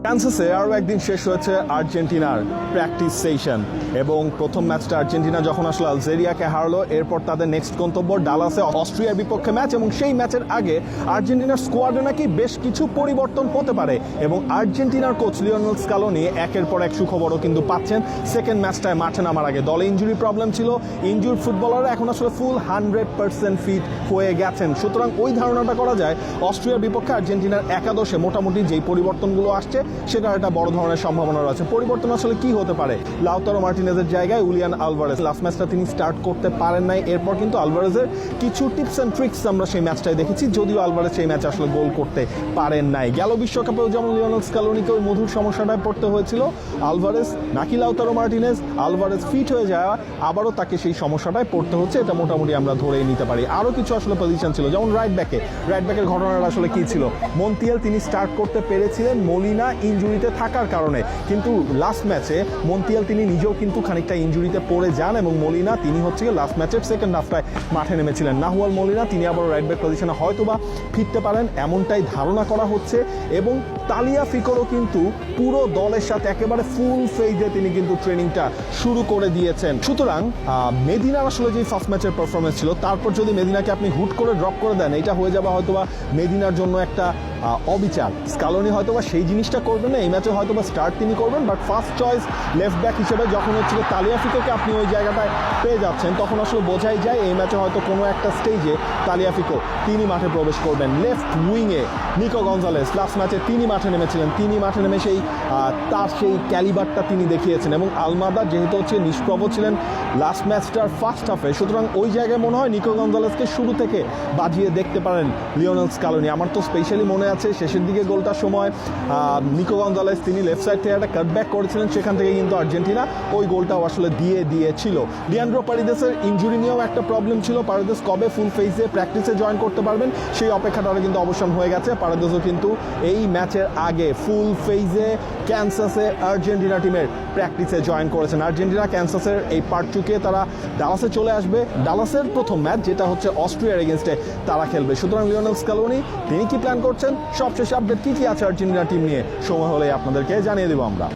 কানসাসে আরও একদিন শেষ হয়েছে আর্জেন্টিনার প্র্যাকটিস সেশন এবং প্রথম ম্যাচটা আর্জেন্টিনা যখন আসলে আলজেরিয়াকে হারলো এরপর তাদের নেক্সট গন্তব্য ডালাসে অস্ট্রিয়ার বিপক্ষে ম্যাচ এবং সেই ম্যাচের আগে আর্জেন্টিনার স্কোয়াডে নাকি বেশ কিছু পরিবর্তন হতে পারে এবং আর্জেন্টিনার কোচ লিওনেল স্কালোনি একের পর এক সুখবরও কিন্তু পাচ্ছেন সেকেন্ড ম্যাচটায় মাঠে নামার আগে। দলে ইনজুরি প্রবলেম ছিল, ইনজুর ফুটবলাররা এখন আসলে ফুল 100% ফিট হয়ে গেছেন। সুতরাং ওই ধারণাটা করা যায় অস্ট্রিয়ার বিপক্ষে আর্জেন্টিনার একাদশে মোটামুটি যেই পরিবর্তনগুলো আসছে সেটার একটা বড় ধরনের সম্ভাবনা রয়েছে। পরিবর্তন আসলে কি হতে পারে? লাউতারো মার্টিনেজের জায়গায় উলিয়ান আলভারেজ, লাস্ট ম্যাচটা তিনি স্টার্ট করতে পারেন নাই, এরপর কিন্তু আলভারেজের কিছু টিপস অ্যান্ড ট্রিক্স আমরা সেই ম্যাচটায় দেখেছি, যদিও আলভারেজ সেই ম্যাচে আসলে গোল করতে পারেন নাই। গেল বিশ্বকাপেও যেমন লিওনেল স্কালোনিকে ওই মধুর সমস্যাটায় পড়তে হয়েছিল, আলভারেজ নাকি লাউতারো মার্টিনেজ, আলভারেজ ফিট হয়ে যাওয়া আবারও তাকে সেই সমস্যাটায় পড়তে হচ্ছে, এটা মোটামুটি আমরা ধরেই নিতে পারি। আরও কিছু আসলে পজিশন ছিল, যেমন রাইট ব্যাকের ঘটনাটা আসলে কি ছিল? মন্তিয়াল তিনি স্টার্ট করতে পেরেছিলেন মলিনা ইনজুরিতে থাকার কারণে, কিন্তু লাস্ট ম্যাচে মন্তিয়াল তিনি নিজেও কিন্তু খানিকটা ইনজুরিতে পড়ে যান এবং মলিনা তিনি হচ্ছে লাস্ট ম্যাচের সেকেন্ড হাফটায় মাঠে নেমেছিলেন। নাহুয়াল মলিনা তিনি আবার রাইট ব্যাক পজিশনে হয়তোবা ফিরতে পারেন এমনটাই ধারণা করা হচ্ছে এবং তালিয়াফিকোরও কিন্তু পুরো দলের সাথে একেবারে ফুল ফেজে তিনি কিন্তু ট্রেনিংটা শুরু করে দিয়েছেন। সুতরাং মেদিনার আসলে যে ফার্স্ট ম্যাচের পারফরমেন্স ছিল তারপর যদি মেদিনাকে আপনি হুট করে ড্রপ করে দেন, এটা হয়ে যাবে হয়তোবা মেদিনার জন্য একটা অবিচার। স্কালোনি হয়তোবা সেই জিনিসটা করবেন না, এই ম্যাচে হয়তোবা স্টার্ট তিনি করবেন, but first choice left back হিসেবে যখন হচ্ছে তালিয়াফিকোকে আপনি ওই জায়গাটায় পেয়ে যাচ্ছেন তখন আসলে বোঝাই যায় এই ম্যাচে হয়তো কোনো একটা স্টেজে তালিয়াফিকো তিনি মাঠে প্রবেশ করবেন। লেফট উইংয়ে নিকো গঞ্জালেস লাস্ট ম্যাচে তিনি মাঠে নেমেছিলেন, তিনি মাঠে নেমে তার সেই ক্যালিবারটা তিনি দেখিয়েছেন এবং আলমাদা যেহেতু হচ্ছে নিষ্প্রভ ছিলেন লাস্ট ম্যাচটার ফার্স্ট হাফে, সুতরাং ওই জায়গায় মনে হয় নিকো গঞ্জালেসকে শুরু থেকে বাজিয়ে দেখতে পারেন লিওনেল স্কালোনি। আমার তো স্পেশালি মনে আছে শেষের দিকে গোলটার সময় নিকো গঞ্জালেস তিনি লেফট সাইড থেকে একটা কাটব্যাক করেছিলেন, সেখান থেকে কিন্তু আর্জেন্টিনা ওই গোলটাও আসলে দিয়েছিল। লিয়ান্ড্রো পারেদেসের ইনজুরি নিয়েও একটা প্রবলেম ছিল, পারেদেস কবে ফুল ফেজে প্র্যাকটিসে জয়েন করতে পারবেন সেই অপেক্ষাটা কিন্তু অবসান হয়ে গেছে। পারেদেসও কিন্তু এই ম্যাচের আগে ফুল ফেজে ক্যানসাসে আর্জেন্টিনা টিমের প্র্যাকটিসে জয়েন করেছেন। আর্জেন্টিনা ক্যানসাসের এই পার্ট চুকে তারা ডালাসে চলে আসবে, ডালাসের প্রথম ম্যাচ যেটা হচ্ছে অস্ট্রিয়ার এগেনস্টে তারা খেলবে। সুতরাং লিওনেল স্কালোনি তিনি কি প্ল্যান করছেন, সবশেষ আপডেট কি আছে আর্জেন্টিনা টিম নিয়ে সময় হলে আপনাদেরকে জানিয়ে দেবো আমরা।